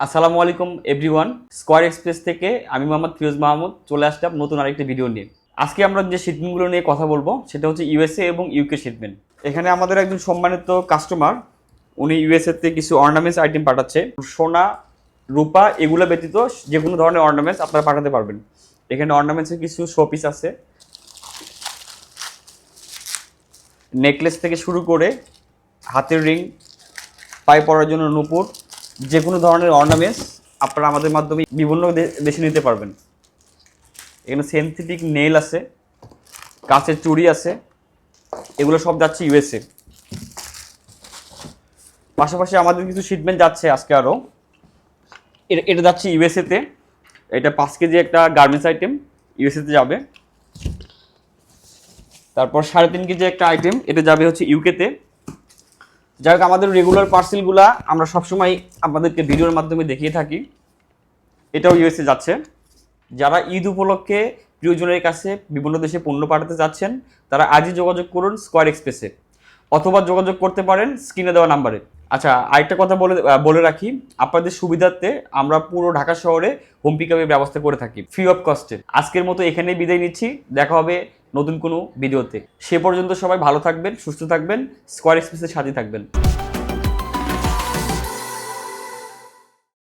আসসালামু আলাইকুম everyone. Square express থেকে আমি মোহাম্মদ ফিরোজ মাহমুদ চলে আসলাম নতুন আরেকটি ভিডিও নিয়ে। আজকে আমরা যে শিপমেন্টগুলো নিয়ে কথা বলবো সেটা হচ্ছে ইউএসএ এবং ইউকে শিপমেন্ট। এখানে আমাদের একজন সম্মানিত কাস্টমার, উনি ইউএসএ তে কিছু অর্নামেন্টস আইটেম পাঠাচ্ছে। সোনা, রূপা এগুলো ব্যতীত যে কোনো ধরনের অর্নামেন্টস আপনারা পাঠাতে পারবেন। এখানে অর্নামেন্টসের কিছু শোপিস আছে, নেকলেস থেকে শুরু করে হাতের রিং, পায়ে পরার জন্য নূপুর, যে কোনো ধরনের অর্নামেন্টস আপনারা আমাদের মাধ্যমে বিভিন্ন দেশে নিতে পারবেন। এখানে সিনথেটিক নেল আছে, কাঁচের চুড়ি আছে, এগুলো সব যাচ্ছে ইউএসএ। পাশাপাশি আমাদের কিছু শিপমেন্ট যাচ্ছে আজকে আরও। এটা যাচ্ছে ইউএসএতে। এটা 5 কেজি একটা গার্মেন্টস আইটেম ইউএসএতে যাবে। তারপর 3.5 কেজি একটা আইটেম, এটা যাবে হচ্ছে ইউকেতে। যাই হোক, আমাদের রেগুলার পার্সেলগুলা আমরা সবসময় আপনাদেরকে ভিডিওর মাধ্যমে দেখিয়ে থাকি। এটাও ইউএসএ যাচ্ছে। যারা ঈদ উপলক্ষে প্রিয়জনের কাছে বিভিন্ন দেশে পণ্য পাঠাতে চাচ্ছেন, তারা আজই যোগাযোগ করুন স্কয়ার এক্সপ্রেসে, অথবা যোগাযোগ করতে পারেন স্ক্রিনে দেওয়া নাম্বারে। আচ্ছা, আরেকটা কথা বলে রাখি, আপনাদের সুবিধার্থে আমরা পুরো ঢাকা শহরে হোম পিকআপের ব্যবস্থা করে থাকি ফ্রি অফ কস্টে। আজকের মতো এখানেই বিদায় নিচ্ছি, দেখা হবে নতুন কোনো ভিডিওতে। সে পর্যন্ত সবাই ভালো থাকবেন, সুস্থ থাকবেন, স্কয়ার এক্সপ্রেসের সাথে থাকবেন।